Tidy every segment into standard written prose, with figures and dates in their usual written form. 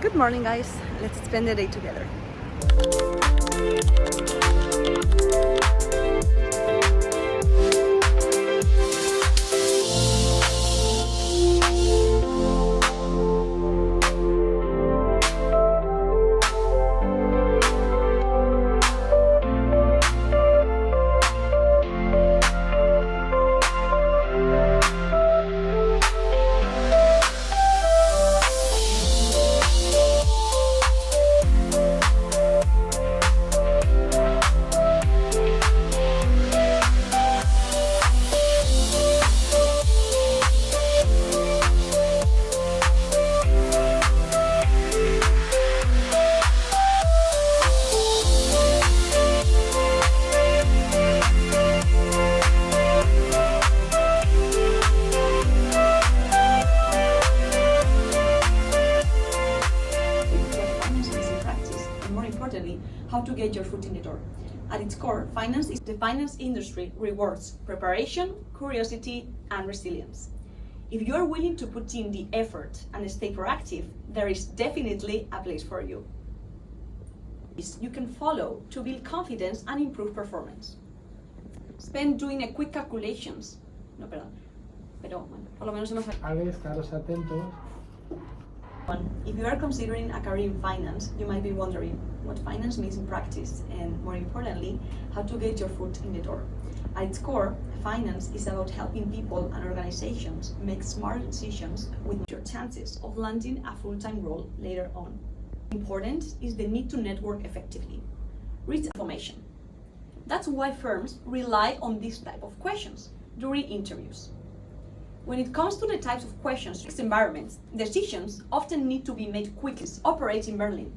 Good morning, guys. Let's spend the day together. How to get your foot in the door. At its core, the finance industry rewards preparation, curiosity, and resilience. If you are willing to put in the effort and stay proactive, there is definitely a place for you. You can follow to build confidence and improve performance. Spend doing a quick calculations. No, perdón. Pero bueno, por lo menos hemos... Estaros atentos. If you are considering a career in finance, you might be wondering what finance means in practice and, more importantly, how to get your foot in the door. At its core, finance is about helping people and organizations make smart decisions with your chances of landing a full-time role later on. Important is the need to network effectively. Reach information. That's why firms rely on this type of questions during interviews. When it comes to the types of questions, environments, decisions often need to be made quickly. Operate in Berlin.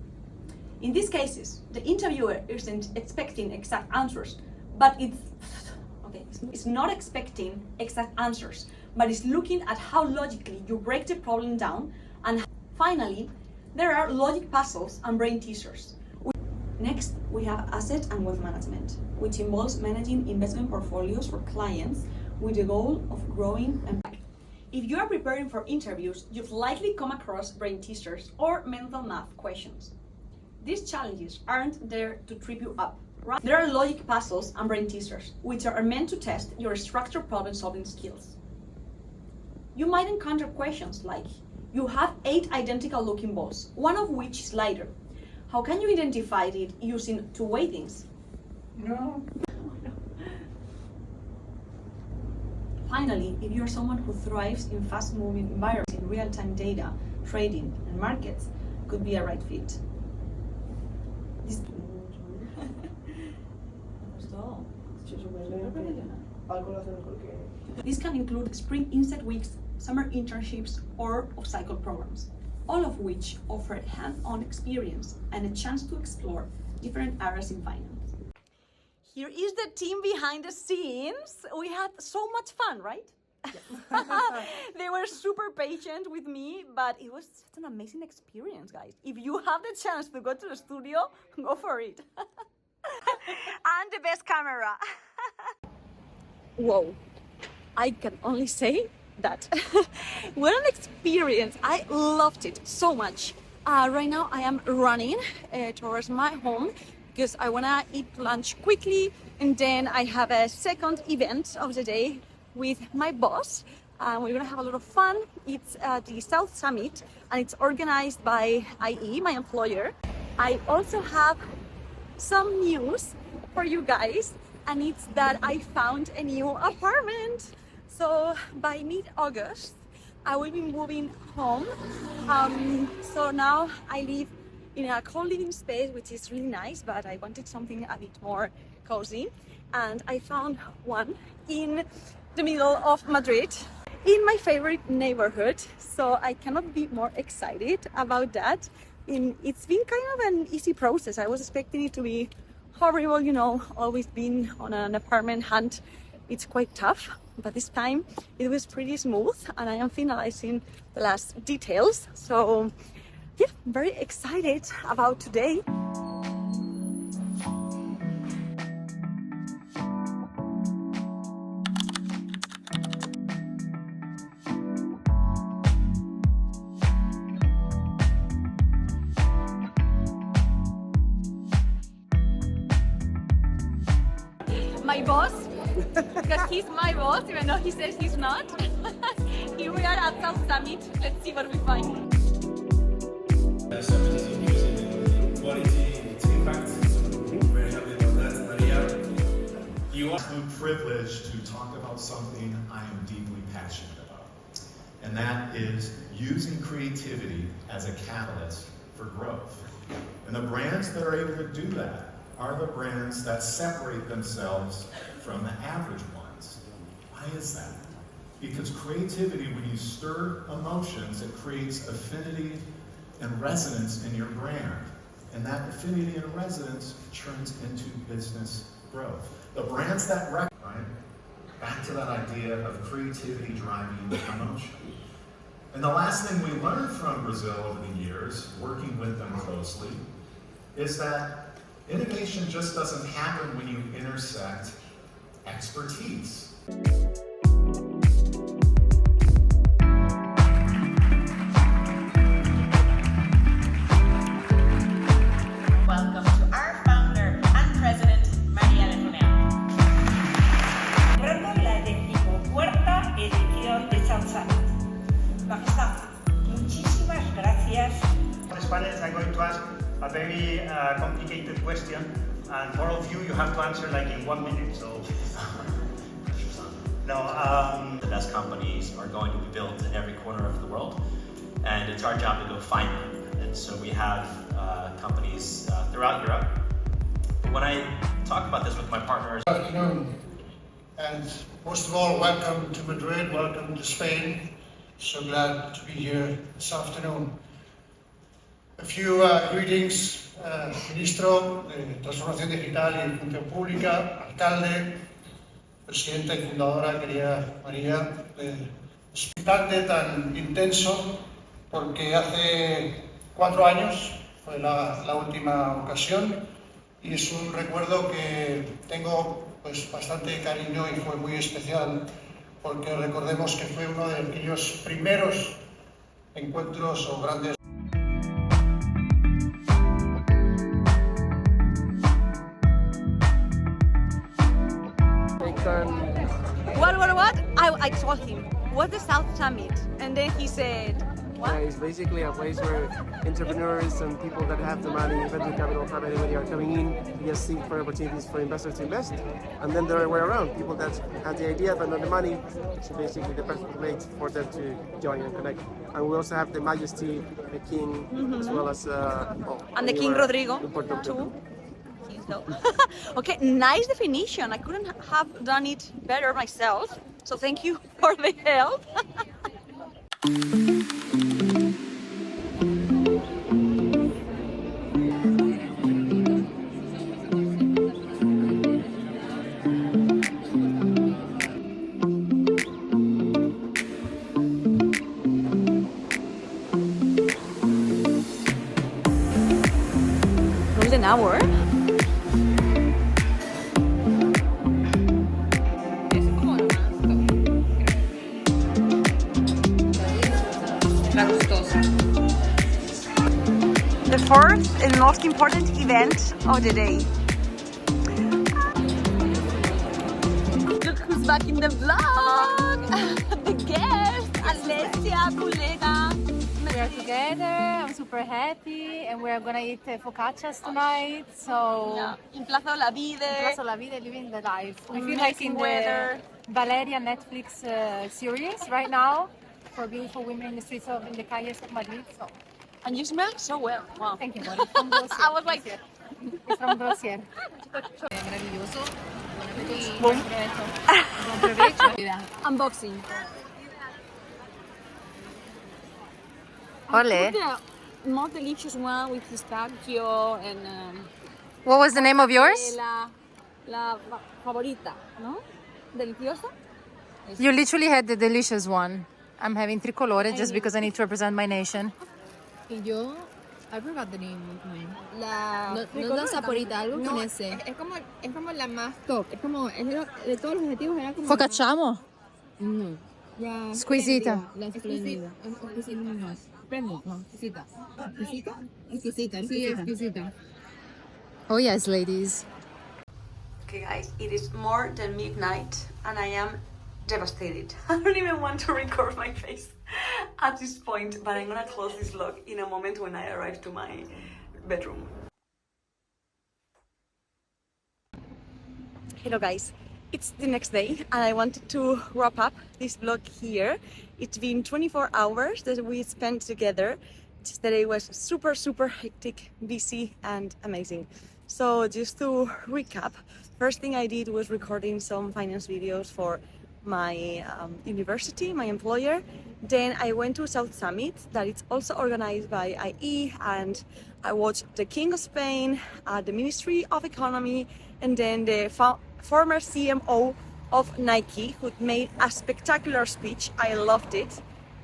In these cases, the interviewer isn't expecting exact answers, but it's not expecting exact answers, but is looking at how logically you break the problem down. And finally, there are logic puzzles and brain teasers. Next, we have asset and wealth management, which involves managing investment portfolios for clients with the goal of growing and if you are preparing for interviews, you've likely come across brain teasers or mental math questions. These challenges aren't there to trip you up, right? There are logic puzzles and brain teasers, which are meant to test your structured problem-solving skills. You might encounter questions like, you have 8 identical-looking balls, one of which is lighter. How can you identify it using 2 weightings? No. Finally, if you're someone who thrives in fast-moving environments in real-time data, trading, and markets, could be a right fit. This can include spring inset weeks, summer internships, or off-cycle programs, all of which offer hands-on experience and a chance to explore different areas in finance. Here is the team behind the scenes. We had so much fun, right? Yes. They were super patient with me, but it was such an amazing experience, guys. If you have the chance to go to the studio, go for it. And the best camera. Whoa, I can only say that. What an experience. I loved it so much. Right now I am running towards my home because I want to eat lunch quickly, and then I have a second event of the day with my boss. We're going to have a lot of fun. It's the South Summit, and it's organized by IE, my employer. I also have some news for you guys, and it's that I found a new apartment. So by mid-August, I will be moving home. So now I live in a co-living space, which is really nice, but I wanted something a bit more cozy. And I found one in the middle of Madrid, in my favorite neighborhood. So I cannot be more excited about that. It's been kind of an easy process. I was expecting it to be horrible, you know, always being on an apartment hunt. It's quite tough, but this time it was pretty smooth, and I am finalizing the last details. So yeah, very excited about today. my boss, because he's my boss, even though he says he's not. Here we are at South Summit. Let's see what we find. Quality impact. Very happy about that, Maria. You are privileged to talk about something I am deeply passionate about, and that is using creativity as a catalyst for growth. And the brands that are able to do that are the brands that separate themselves from the average ones. Why is that? Because creativity, when you stir emotions, it creates affinity and resonance in your brand. And that affinity and resonance turns into business growth. The brands that right? Back to that idea of creativity driving emotion. And the last thing we learned from Brazil over the years, working with them closely, is that innovation just doesn't happen when you intersect expertise. Welcome to our founder and president, María de Juneo. Celebrando la 14ª edición de South Summit. Majestad, muchísimas gracias. For Spanish, I'm going to ask a very complicated question, and for all of you, you have to answer like in 1 minute. So, The best companies are going to be built in every corner of the world, and it's our job to go find them. And so we have companies throughout Europe. But when I talk about this with my partners, Good afternoon, and most of all, welcome to Madrid, welcome to Spain. So glad to be here this afternoon. A few greetings, Ministro de Transformación Digital y Función Pública, Alcalde, Presidenta y Fundadora, querida María, hospitante tan intenso, porque hace 4 años fue la última ocasión y es un recuerdo que tengo pues bastante cariño y fue muy especial, porque recordemos que fue uno de aquellos primeros encuentros o grandes. What? I told him, what's the South Summit? And then he said, what? It's basically a place where entrepreneurs and people that have the money, venture capital, private equity are coming in to just seek for opportunities for investors to invest. And then the other way around, people that have the idea but not the money, so basically the perfect place for them to join and connect. And we also have the Majesty, the King, as well as... And the King Rodrigo, too. So. Okay, nice definition. I couldn't have done it better myself. So thank you for the help. Golden hour. The fourth and most important event of the day. Look who's back in the vlog! The guest, Alessia, Bulega. We are together, I'm super happy, and we are gonna eat focaccias tonight, so... Yeah. In Plaza Olavide. Plaza Olavide, living the life. I feel like Amazing in weather. the Valeria Netflix series right now, for beautiful women in the streets of in the calles of Madrid, so... And you smell so well. Wow. Thank you, Bonnie. From Glossier. I was like... It's from Glossier. Maravilloso. Boom. Buon provecho. Unboxing. Ole. The more delicious one with pistachio and... What was the name of yours? La favorita, ¿no? Deliciosa. You literally had the delicious one. I'm having tricolore just because I need to represent my nation. Y yo, I forgot the name of mine. La No la saporita, algo con ese. Es como la más top. Es como, de todos los objetivos era como... Focacciamo? No. La Squisita. La exquisita. Exquisita. No. Prendo. No. Exquisita. Exquisita. Exquisita. Sí, exquisita. Oh yes, ladies. Okay guys, it is more than midnight and I am devastated. I don't even want to record my face at this point, but I'm gonna close this vlog in a moment when I arrive to my bedroom. Hello guys, it's the next day and I wanted to wrap up this vlog here. It's been 24 hours that we spent together. Today was super hectic, busy and amazing. So just to recap, first thing I did was recording some finance videos for my university, my employer. Then I went to South Summit that is also organized by IE, and I watched the King of Spain, the Ministry of Economy, and then the former CMO of Nike, who made a spectacular speech. I loved it.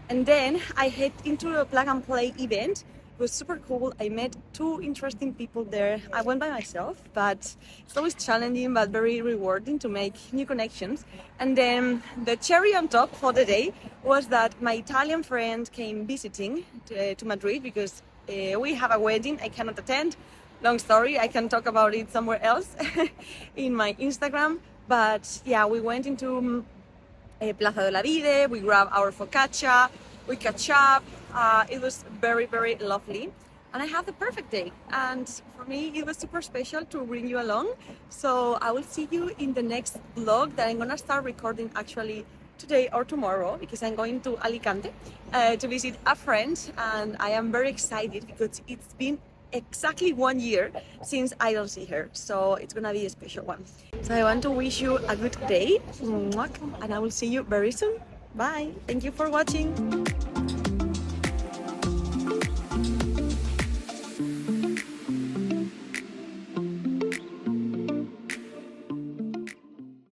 And then I head into a plug and play event. It was super cool. I met 2 interesting people there. I went by myself, but it's always challenging but very rewarding to make new connections. And then the cherry on top for the day was that my Italian friend came visiting to Madrid because we have a wedding I cannot attend. Long story, I can talk about it somewhere else in my Instagram. But yeah, we went into Plaza de la Vide, we grabbed our focaccia, we catch up. It was very lovely and I had the perfect day, and for me it was super special to bring you along. So I will see you in the next vlog that I'm gonna start recording actually today or tomorrow, because I'm going to Alicante to visit a friend, and I am very excited because it's been exactly 1 year since I don't see her, so it's gonna be a special one. So I want to wish you a good day, and I will see you very soon. Bye. Thank you for watching.